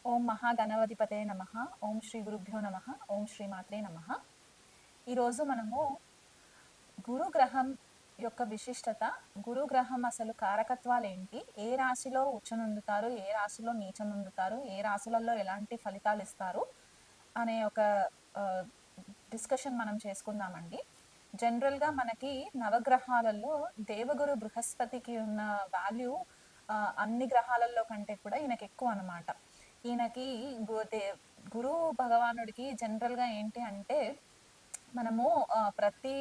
ఓం మహాగణపతిపతే నమః. ఓం శ్రీ గురుభ్యో నమః. ఓం శ్రీ మాత్రే నమః. ఈరోజు మనము గురుగ్రహం యొక్క విశిష్టత, గురుగ్రహం అసలు కారకత్వాలేంటి, ఏ రాశిలో ఉచ్చనుందుతారు, ఏ రాశిలో నీచనుందుతారు, ఏ రాశులలో ఎలాంటి ఫలితాలు ఇస్తారు అనే ఒక డిస్కషన్ మనం చేసుకుందామండి. జనరల్గా మనకి నవగ్రహాలలో దేవగురు బృహస్పతికి ఉన్న వాల్యూ అన్ని గ్రహాలలో కంటే కూడా ఈయనకి ఎక్కువ అనమాట. ఈయనకి గురు భగవానుడికి జనరల్గా ఏంటి అంటే మనము ప్రతి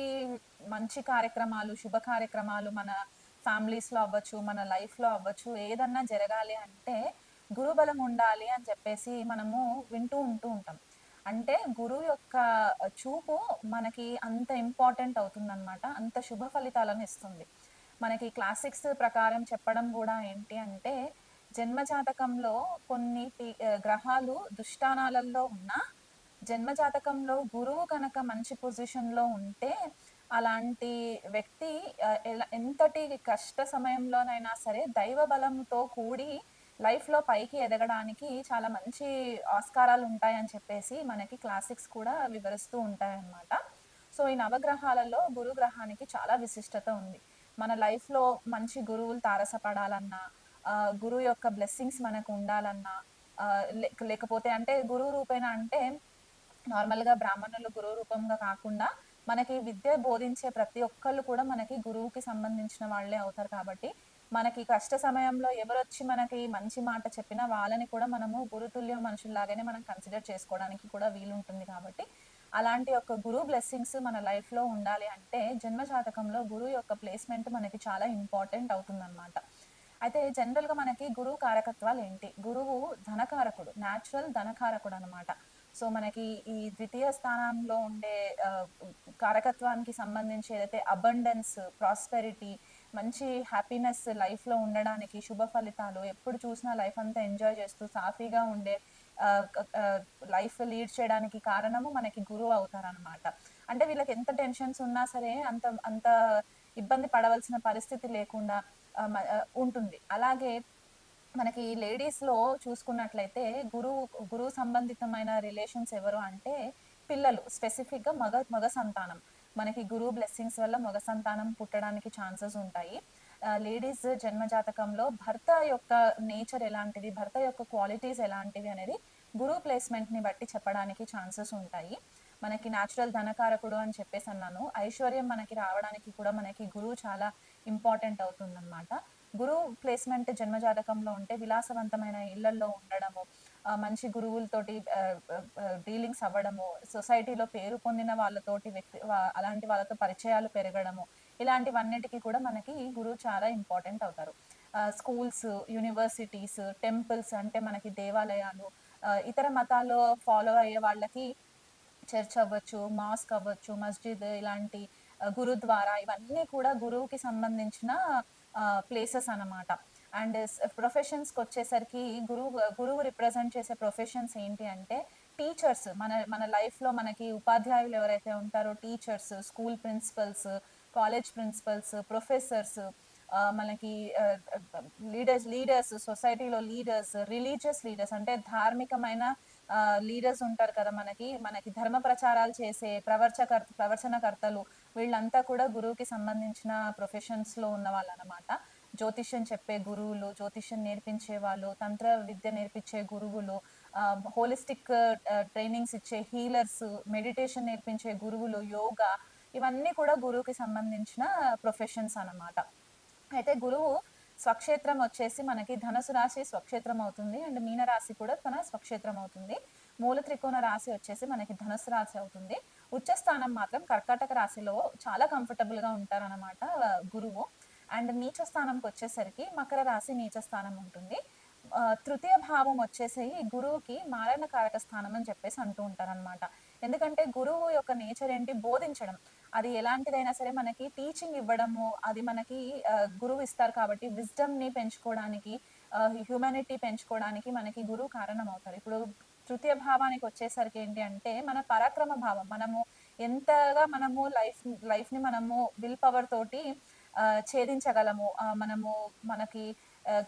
మంచి కార్యక్రమాలు, శుభ కార్యక్రమాలు మన ఫ్యామిలీస్‌లో అవ్వచ్చు, మన లైఫ్‌లో అవ్వచ్చు, ఏదన్నా జరగాలి అంటే గురుబలం ఉండాలి అని చెప్పేసి మనము ఉంటూ ఉంటాం. అంటే గురువు యొక్క చూపు మనకి అంత ఇంపార్టెంట్ అవుతుందనమాట. అంత శుభ ఫలితాలను ఇస్తుంది. మనకి క్లాసిక్స్ ప్రకారం చెప్పడం గూడా ఏంటి అంటే, జన్మ జాతకంలో కొన్ని గ్రహాలు దుష్టానాలలో ఉన్నా జన్మ జాతకంలో గురువు కనుక మంచి పొజిషన్‌లో ఉంటే, అలాంటి వ్యక్తి ఎంతటి కష్ట సమయంలోనైనా సరే దైవ బలంతో కూడి లైఫ్‌లో పైకి ఎదగడానికి చాలా మంచి ఆస్కారాలుంటాయని చెప్పేసి మనకి క్లాసిక్స్ కూడా వివరిస్తూ ఉంటాయన్నమాట. సో, ఈ నవగ్రహాలలో గురు గ్రహానికి చాలా విశిష్టత ఉంది. మన లైఫ్‌లో మంచి గురువులు తారసపడాలన్నా, గురువు యొక్క బ్లెస్సింగ్స్ మనకు ఉండాలన్నా, లేకపోతే అంటే గురువు రూపేణ అంటే నార్మల్‌గా బ్రాహ్మణులు గురువు రూపంగా కాకుండా, మనకి విద్య బోధించే ప్రతి ఒక్కళ్ళు కూడా మనకి గురువుకి సంబంధించిన వాళ్ళే అవుతారు కాబట్టి, మనకి కష్ట సమయంలో ఎవరొచ్చి మనకి మంచి మాట చెప్పినా వాళ్ళని కూడా మనము గురుతుల్య మనుషుల్లాగానే మనం కన్సిడర్ చేసుకోవడానికి కూడా వీలుంటుంది కాబట్టి, అలాంటి ఒక గురువు బ్లెస్సింగ్స్ మన లైఫ్‌లో ఉండాలి అంటే, జన్మ జాతకంలో గురువు యొక్క ప్లేస్‌మెంట్ మనకి చాలా ఇంపార్టెంట్ అవుతుందన్నమాట. అయితే జనరల్‌గా మనకి గురువు కారకత్వాలేంటి? గురువు ధనకారకుడు. న్యాచురల్ ధనకారకుడనమాట. సో, మనకి ఈ ద్వితీయ స్థానంలో ఉండే ఆహ్, కారకత్వానికి సంబంధించి ఏదైతే అబండెన్స్, ప్రాస్పెరిటీ, మంచి హ్యాపీనెస్ లైఫ్‌లో ఉండడానికి, శుభ ఫలితాలు, ఎప్పుడు చూసినా లైఫ్ అంతా ఎంజాయ్ చేస్తూ సాఫీగా ఉండే ఆహ్, క ఆహ్, లైఫ్ లీడ్ చేయడానికి కారణము మనకి గురువు అవుతారనమాట. అంటే వీళ్ళకి ఎంత టెన్షన్స్ ఉన్నా సరే అంత అంత ఇబ్బంది పడవలసిన పరిస్థితి లేకుండా ఉంటుంది. అలాగే మనకి లేడీస్‌లో చూసుకున్నట్లయితే గురువు సంబంధితమైన రిలేషన్స్ ఎవరు అంటే పిల్లలు. స్పెసిఫిక్‌గా మగ సంతానం. మనకి గురువు బ్లెస్సింగ్స్ వల్ల మగ సంతానం పుట్టడానికి ఛాన్సెస్ ఉంటాయి. లేడీస్ జన్మ జాతకంలో భర్త యొక్క నేచర్ ఎలాంటిది, భర్త యొక్క క్వాలిటీస్ ఎలాంటివి అనేది గురువు ప్లేస్‌మెంట్‌ని బట్టి చెప్పడానికి ఛాన్సెస్ ఉంటాయి. మనకి నేచురల్ ధనకారకుడు అని చెప్పేసన్నాను. ఐశ్వర్యం మనకి రావడానికి కూడా మనకి గురువు చాలా ఇంపార్టెంట్ అవుతుందన్నమాట. గురువు ప్లేస్‌మెంట్ జన్మ జాతకంలో ఉంటే విలాసవంతమైన ఇళ్లల్లో ఉండడము, మంచి గురువులతోటి డీలింగ్స్ అవ్వడము, సొసైటీలో పేరు పొందిన వాళ్ళతోటి అలాంటి వాళ్ళతో పరిచయాలు పెరగడము, ఇలాంటివన్నిటికి కూడా మనకి గురువు చాలా ఇంపార్టెంట్ అవుతారు. స్కూల్స్, యూనివర్సిటీస్, టెంపుల్స్ అంటే మనకి దేవాలయాలు, ఇతర మతాల్లో ఫాలో అయ్యే వాళ్ళకి చర్చ్ అవ్వచ్చు, మాస్క్ అవ్వచ్చు, మస్జిద్ ఇలాంటి గురుద్వారా ఇవన్నీ కూడా గురువుకి సంబంధించిన ప్లేసెస్ అన్నమాట. అండ్ ప్రొఫెషన్స్‌కొచ్చేసరికి గురువు రిప్రజెంట్ చేసే ప్రొఫెషన్స్ ఏంటి అంటే టీచర్స్. మన మన లైఫ్‌లో మనకి ఉపాధ్యాయులు ఎవరైతే ఉంటారో teachers, school principles, college principles, professors, మనకి లీడర్స్, సొసైటీలో లీడర్స్, రిలీజియస్ లీడర్స్ అంటే ధార్మికమైన లీడర్స్ ఉంటారు కదా మనకి. మనకి ధర్మ ప్రచారాలు చేసే ప్రవచనకర్తలు వీళ్ళంతా కూడా గురువుకి సంబంధించిన ప్రొఫెషన్స్‌లో ఉన్నవాళ్ళనమాట. జ్యోతిష్యం చెప్పే గురువులు, జ్యోతిష్యం నేర్పించే వాళ్ళు, తంత్ర విద్య నేర్పించే గురువులు, హోలిస్టిక్ ట్రైనింగ్స్ ఇచ్చే హీలర్స్, మెడిటేషన్ నేర్పించే గురువులు, యోగా ఇవన్నీ కూడా గురువుకి సంబంధించిన ప్రొఫెషన్స్ అన్నమాట. అయితే గురువు స్వక్షేత్రం వచ్చేసి మనకి ధనుసు రాశి స్వక్షేత్రం అవుతుంది. అండ్ మీన రాశి కూడా తన స్వక్షేత్రం అవుతుంది. మూల త్రికోణ రాశి వచ్చేసి మనకి ధనుసు రాశి అవుతుంది. ఉచ్చ స్థానం మాత్రం కర్కాటక రాశిలో చాలా కంఫర్టబుల్‌గా ఉంటారనమాట గురువు. అండ్ నీచ స్థానంకొచ్చేసరికి మకర రాశి నీచ స్థానం ఉంటుంది. తృతీయ భావం వచ్చేసి గురువుకి మారణకారక స్థానం అని చెప్పేసి అంటూ ఉంటారనమాట. ఎందుకంటే గురువు యొక్క నేచర్ ఏంటి? బోధించడం. అది ఎలాంటిదైనా సరే మనకి టీచింగ్ ఇవ్వడము, అది మనకి గురువు ఇస్తారు కాబట్టి విజ్డమ్‌ని పెంచుకోవడానికి, హ్యూమానిటీ పెంచుకోవడానికి మనకి గురువు కారణమవుతారు. ఇప్పుడు తృతీయ భావానికొచ్చేసరికి ఏంటి అంటే, మన పరాక్రమ భావం. మనము ఎంతగా మనము లైఫ్‌ని మనము విల్ పవర్ తోటి ఛేదించగలము. మనకి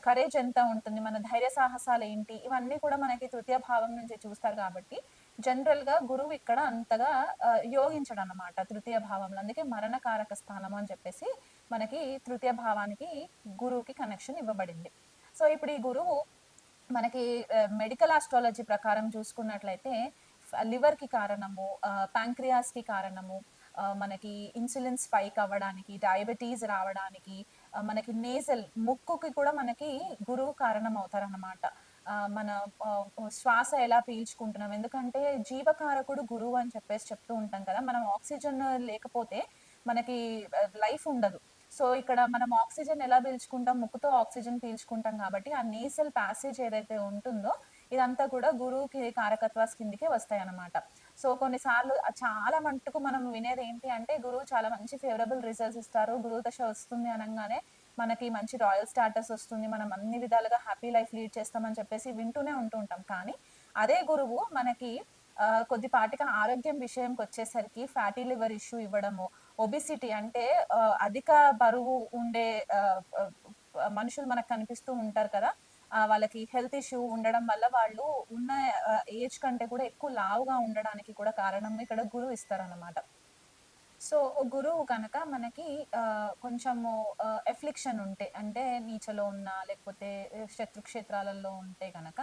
కరేజ్ ఎంత ఉంటుంది, మన ధైర్య సాహసాలు ఏంటి, ఇవన్నీ కూడా మనకి తృతీయ భావం నుంచి చూస్తారు కాబట్టి జనరల్‌గా గురువు ఇక్కడ అంతగా యోగించడనమాట తృతీయ భావంలో. అందుకే మరణకారక స్థానము అని చెప్పేసి మనకి తృతీయ భావానికి గురువుకి కనెక్షన్ ఇవ్వబడింది. సో, ఇప్పుడు ఈ గురువు మనకి మెడికల్ ఆస్ట్రాలజీ ప్రకారం చూసుకున్నట్లయితే లివర్‌కి కారణము, పాంక్రియాస్‌కి కారణము, మనకి ఇన్సులిన్ స్పైక్ అవ్వడానికి, డయాబెటీస్ రావడానికి, మనకి నేసల్ ముక్కుకి కూడా మనకి గురువు కారణం అవుతారనమాట. మన శ్వాస ఎలా పీల్చుకుంటున్నాం, ఎందుకంటే జీవకారకుడు గురువు అని చెప్పేసి చెప్తూ ఉంటాం కదా! మనం ఆక్సిజన్ లేకపోతే మనకి లైఫ్ ఉండదు. సో, ఇక్కడ మనం ఆక్సిజన్ ఎలా పీల్చుకుంటాం? ముక్కుతో ఆక్సిజన్ పీల్చుకుంటాం కాబట్టి, ఆ నేసల్ ప్యాసేజ్ ఏదైతే ఉంటుందో, ఇదంతా కూడా గురువుకి కారకత్వాస్ కిందకే వస్తాయన్నమాట. సో, కొన్నిసార్లు చాలా మట్టుకు మనం వినేదేంటి అంటే, గురువు చాలా మంచి ఫేవరబుల్ రిజల్ట్స్ ఇస్తారు. గురువు దశ వస్తుంది అనంగానే మనకి మంచి రాయల్ స్టాటస్ వస్తుంది. మనం అన్ని విధాలుగా హ్యాపీ లైఫ్ లీడ్ చేస్తామని చెప్పేసి వింటూనే ఉంటూ ఉంటాం. కానీ, అదే గురువు మనకి కొద్దిపాటిగా ఆరోగ్యం విషయంకొచ్చేసరికి ఫ్యాటీ లివర్ ఇష్యూ ఇవ్వడము, ఒబిసిటీ అంటే అధిక బరువు ఉండే ఆహ్, ఆహ్, మనుషులు మనకు కనిపిస్తూ ఉంటారు కదా! వాళ్ళకి హెల్త్ ఇష్యూ ఉండడం వల్ల వాళ్ళు ఉన్న ఏజ్ కంటే కూడా ఎక్కువ లావుగా ఉండడానికి కూడా కారణం ఇక్కడ గురువు ఇస్తారనమాట. సో, గురువు కనుక మనకి కొంచెము ఎఫ్లిక్షన్ ఉంటే అంటే నీచలో ఉన్న లేకపోతే శత్రు క్షేత్రాలలో ఉంటే గనక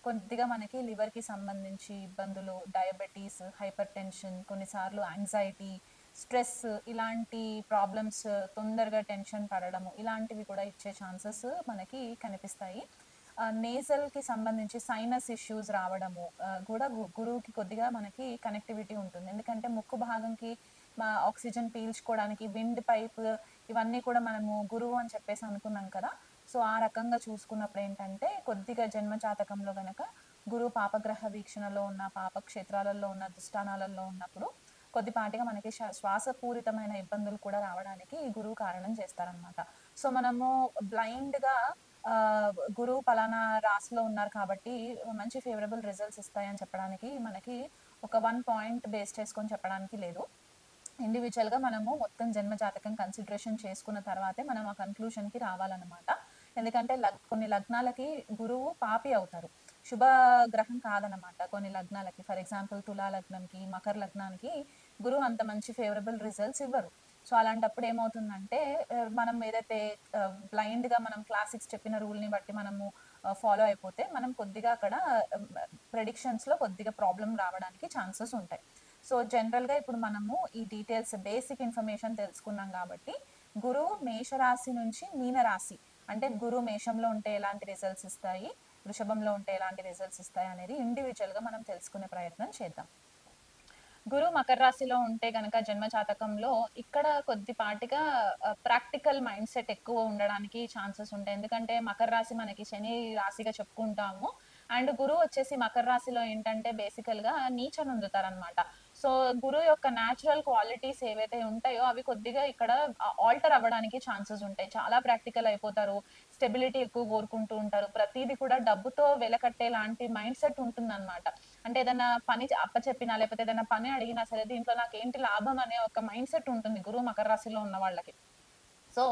కొద్దిగా మనకి లివర్‌కి సంబంధించి ఇబ్బందులు, డయాబెటీస్, హైపర్ టెన్షన్, కొన్నిసార్లు యాంగ్జైటీ, స్ట్రెస్ ఇలాంటి ప్రాబ్లమ్స్ తొందరగా టెన్షన్ పడడము, ఇలాంటివి కూడా ఇచ్చే ఛాన్సెస్ మనకి కనిపిస్తాయి. నేజల్‌కి సంబంధించి సైనస్ ఇష్యూస్ రావడము కూడా గురువుకి కొద్దిగా మనకి కనెక్టివిటీ ఉంటుంది. ఎందుకంటే ముక్కు భాగంకి ఆక్సిజన్ పీల్చుకోవడానికి విండ్ పైప్ ఇవన్నీ కూడా మనము గురువు అని చెప్పేసి అనుకున్నాం కదా! సో, ఆ రకంగా చూసుకున్నప్పుడు ఏంటంటే కొద్దిగా జన్మ జాతకంలో గనక గురువు పాపగ్రహ వీక్షణలో ఉన్న, పాప క్షేత్రాలలో ఉన్న, దుస్థానాలలో ఉన్నప్పుడు కొద్దిపాటిగా మనకి శ్వాసపూరితమైన ఇబ్బందులు కూడా రావడానికి ఈ గురువు కారణం చేస్తారనమాట. సో, మనము బ్లైండ్‌గా గురువు పలానా రాశిలో ఉన్నారు కాబట్టి మంచి ఫేవరబుల్ రిజల్ట్స్ ఇస్తాయని చెప్పడానికి మనకి ఒక 1 పాయింట్ బేస్ చేసుకొని చెప్పడానికి లేదు. ఇండివిడ్యువల్‌గా మనము మొత్తం జన్మ జాతకం కన్సిడరేషన్ చేసుకున్న తర్వాతే మనం ఆ కన్క్లూషన్‌కి రావాలన్నమాట. ఎందుకంటే కొన్ని లగ్నాలకి గురువు పాపి అవుతారు. శుభ గ్రహం కాదనమాట కొన్ని లగ్నాలకి. ఫర్ ఎగ్జాంపుల్ తులా లగ్నంకి, మకర లగ్నానికి గురువు అంత మంచి ఫేవరబుల్ రిజల్ట్స్ ఇవ్వరు. సో, అలాంటప్పుడు ఏమవుతుందంటే మనం ఏదైతే బ్లైండ్‌గా మనం క్లాసిక్స్ చెప్పిన రూల్‌ని బట్టి మనము ఫాలో అయిపోతే మనం కొద్దిగా అక్కడ ప్రెడిక్షన్స్‌లో కొద్దిగా ప్రాబ్లమ్ రావడానికి ఛాన్సెస్ ఉంటాయి. సో, జనరల్‌గా ఇప్పుడు మనము ఈ డీటెయిల్స్ బేసిక్ ఇన్ఫర్మేషన్ తెలుసుకున్నాం కాబట్టి, గురువు మేషరాశి నుంచి మీనరాశి అంటే గురువు మేషంలో ఉంటే ఎలాంటి రిజల్ట్స్ ఇస్తాయి, వృషభంలో ఉంటే ఎలాంటి రిజల్ట్స్ ఇస్తాయి అనేది ఇండివిడ్యువల్‌గా మనం తెలుసుకునే ప్రయత్నం చేద్దాం. గురువు మకర రాశిలో ఉంటే గనక జన్మ జాతకంలో ఇక్కడ కొద్దిపాటిగా ప్రాక్టికల్ మైండ్ సెట్ ఎక్కువ ఉండడానికి ఛాన్సెస్ ఉంటాయి. ఎందుకంటే మకర రాశి మనకి శని రాశిగా చెప్పుకుంటాము. అండ్ గురువు వచ్చేసి మకర రాశిలో ఏంటంటే బేసికల్‌గా నీచనొందుతారనమాట. సో, గురువు యొక్క న్యాచురల్ క్వాలిటీస్ ఏవైతే ఉంటాయో అవి కొద్దిగా ఇక్కడ ఆల్టర్ అవ్వడానికి ఛాన్సెస్ ఉంటాయి. చాలా ప్రాక్టికల్ అయిపోతారు. స్టెబిలిటీ ఎక్కువ కోరుకుంటూ ఉంటారు. ప్రతీది కూడా డబ్బుతో వెలకట్టేలాంటి మైండ్ సెట్ ఉంటుందనమాట. అంటే ఏదైనా పని అప్పచెప్పినా, లేకపోతే ఏదైనా పని అడిగినా సరే, దీంట్లో నాకేంటి లాభం అనే ఒక మైండ్ సెట్ ఉంటుంది గురువు మకర రాశిలో ఉన్న వాళ్ళకి. సో,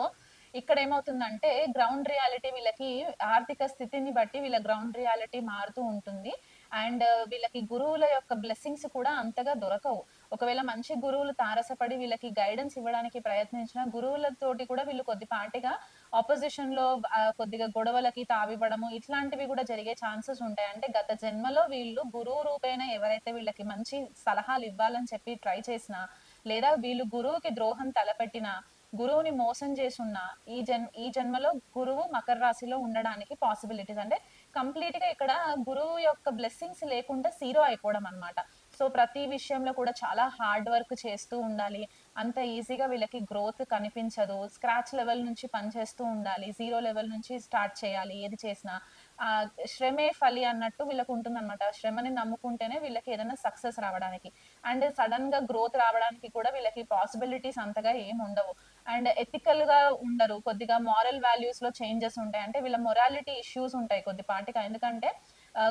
ఇక్కడేమవుతుందంటే గ్రౌండ్ రియాలిటీ వీళ్ళకి ఆర్థిక స్థితిని బట్టి వీళ్ళ గ్రౌండ్ రియాలిటీ మారుతూ ఉంటుంది. అండ్ వీళ్ళకి గురువుల యొక్క బ్లెస్సింగ్స్ కూడా అంతగా దొరకవు. ఒకవేళ మంచి గురువులు తారసపడి వీళ్ళకి గైడెన్స్ ఇవ్వడానికి ప్రయత్నించిన గురువులతోటి కూడా వీళ్ళు కొద్దిపాటిగా అపోజిషన్‌లో కొద్దిగా గొడవలకి తావివ్వడము ఇట్లాంటివి కూడా జరిగే ఛాన్సెస్ ఉంటాయి. అంటే గత జన్మలో వీళ్ళు గురువు రూపేణ ఎవరైతే వీళ్ళకి మంచి సలహాలు ఇవ్వాలని చెప్పి ట్రై చేసినా, లేదా వీళ్ళు గురువుకి ద్రోహం తలపెట్టినా గురువుని మోసం చేసున్నా ఈ జన్మలో గురువు మకర రాశిలో ఉండడానికి పాసిబిలిటీస్ అంటే కంప్లీట్‌గా ఇక్కడ గురువు యొక్క బ్లెస్సింగ్స్ లేకుండా జీరో అయిపోవడం అన్నమాట. సో, ప్రతి విషయంలో కూడా చాలా హార్డ్ వర్క్ చేస్తూ ఉండాలి. అంత ఈజీగా వీళ్ళకి గ్రోత్ కనిపించదు. స్క్రాచ్ లెవెల్ నుంచి పని చేస్తూ ఉండాలి. జీరో లెవెల్ నుంచి స్టార్ట్ చేయాలి ఏది చేసినా. శ్రమే ఫలి అన్నట్టు వీళ్ళకుంటుందన్నమాట. శ్రమని నమ్ముకుంటేనే వీళ్ళకి ఏదైనా సక్సెస్ రావడానికి. అండ్ సడెన్‌గా గ్రోత్ రావడానికి కూడా వీళ్ళకి పాసిబిలిటీస్ అంతగా ఏముండవు. అండ్ ఎథికల్‌గా ఉండరు. కొద్దిగా మోరల్ వాల్యూస్‌లో చేంజెస్ ఉంటాయి. అంటే వీళ్ళ మొరాలిటీ ఇష్యూస్ ఉంటాయి కొద్దిపాటిగా. ఎందుకంటే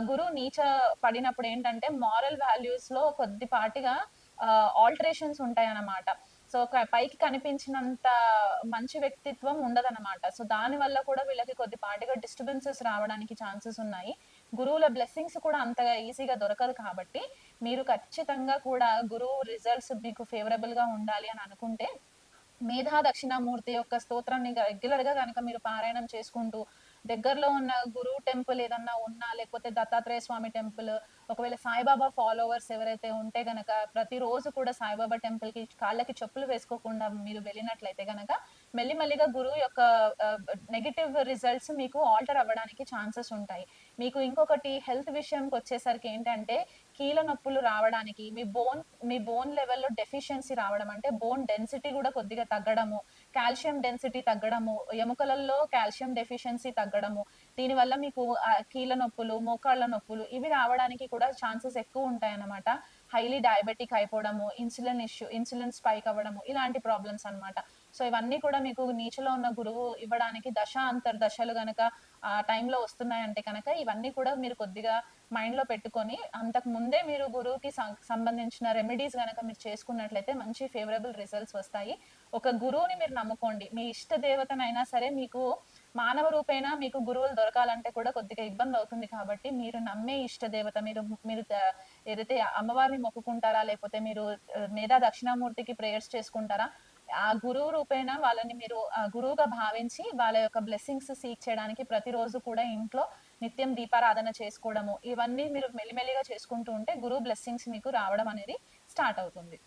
గురువు నీచ పడినప్పుడు ఏంటంటే మోరల్ వాల్యూస్‌లో కొద్దిపాటిగా ఆల్టరేషన్స్ ఉంటాయన్నమాట. సో పైకి కనిపించినంత మంచి వ్యక్తిత్వం ఉండదన్నమాట. సో దానివల్ల కూడా వీళ్ళకి కొద్దిపాటిగా డిస్టర్బెన్సెస్ రావడానికి ఛాన్సెస్ ఉన్నాయి. గురువుల బ్లెస్సింగ్స్ కూడా అంతగా ఈజీగా దొరకదు కాబట్టి, మీరు ఖచ్చితంగా కూడా గురువు రిజల్ట్స్ మీకు ఫేవరబుల్‌గా ఉండాలి అని అనుకుంటే, మేధా దక్షిణామూర్తి యొక్క స్తోత్రాన్ని రెగ్యులర్‌గా గనక మీరు పారాయణం చేసుకుంటూ, దగ్గరలో ఉన్న గురువు టెంపుల్ ఏదన్నా ఉన్నా, లేకపోతే దత్తాత్రేయ స్వామి టెంపుల్, ఒకవేళ సాయిబాబా ఫాలోవర్స్ ఎవరైతే ఉంటే గనక, ప్రతిరోజు కూడా సాయిబాబా టెంపుల్‌కి కాళ్ళకి చెప్పులు వేసుకోకుండా మీరు వెళ్ళినట్లయితే గనక, మెల్లిమెల్లిగా గురువు యొక్క నెగెటివ్ రిజల్ట్స్ మీకు ఆల్టర్ అవ్వడానికి ఛాన్సెస్ ఉంటాయి. మీకు ఇంకొకటి హెల్త్ విషయంకొచ్చేసరికి ఏంటంటే, కీళ్ళ నొప్పులు రావడానికి, మీ బోన్ లెవెల్‌లో డెఫిషియన్సీ రావడం, అంటే బోన్ డెన్సిటీ గూడా కొద్దిగా తగ్గడము, కాల్షియం డెన్సిటీ తగ్గడము, ఎముకలలో కాల్షియం డెఫిషియన్సీ తగ్గడము, దీనివల్ల మీకు కీళ్ళ నొప్పులు, మోకాళ్ళ నొప్పులు ఇవి రావడానికి కూడా ఛాన్సెస్ ఎక్కువుంటాయన్నమాట. హైలీ డయాబెటిక్ అయిపోవడము, ఇన్సులిన్ స్పైక్ అవ్వడము, ఇలాంటి ప్రాబ్లమ్స్ అన్నమాట. సో, ఇవన్నీ కూడా మీకు నీచలో ఉన్న గురువు ఇవ్వడానికి దశ అంతర్దశలు గనక ఆ టైంలో వస్తున్నాయంటే కనుక, ఇవన్నీ కూడా మీరు కొద్దిగా మైండ్‌లో పెట్టుకొని, అంతకు ముందే మీరు గురువుకి సంబంధించిన రెమెడీస్ గనక మీరు చేసుకున్నట్లయితే మంచి ఫేవరబుల్ రిజల్ట్స్ వస్తాయి. ఒక గురువుని మీరు నమ్ముకోండి. మీ ఇష్ట దేవతనైనా సరే మీకు మానవ రూపేణ మీకు గురువులు దొరకాలంటే కూడా కొద్దిగా ఇబ్బందవుతుంది కాబట్టి, మీరు నమ్మే ఇష్ట దేవత మీరు మీరు ద ఏదైతే అమ్మవారిని మొక్కుకుంటారా? లేకపోతే మీరు మేధా దక్షిణామూర్తికి ప్రేయర్స్ చేసుకుంటారా? ఆ గురువు రూపేణ వాళ్ళని మీరు గురువుగా భావించి, వాళ్ళ యొక్క బ్లెస్సింగ్స్ సీక్ చేయడానికి ప్రతిరోజు కూడా ఇంట్లో నిత్యం దీపారాధన చేసుకోవడము, ఇవన్నీ మీరు మెల్లిమెల్లిగా చేసుకుంటూ ఉంటే గురువు బ్లెస్సింగ్స్ మీకు రావడం అనేది స్టార్ట్ అవుతుంది.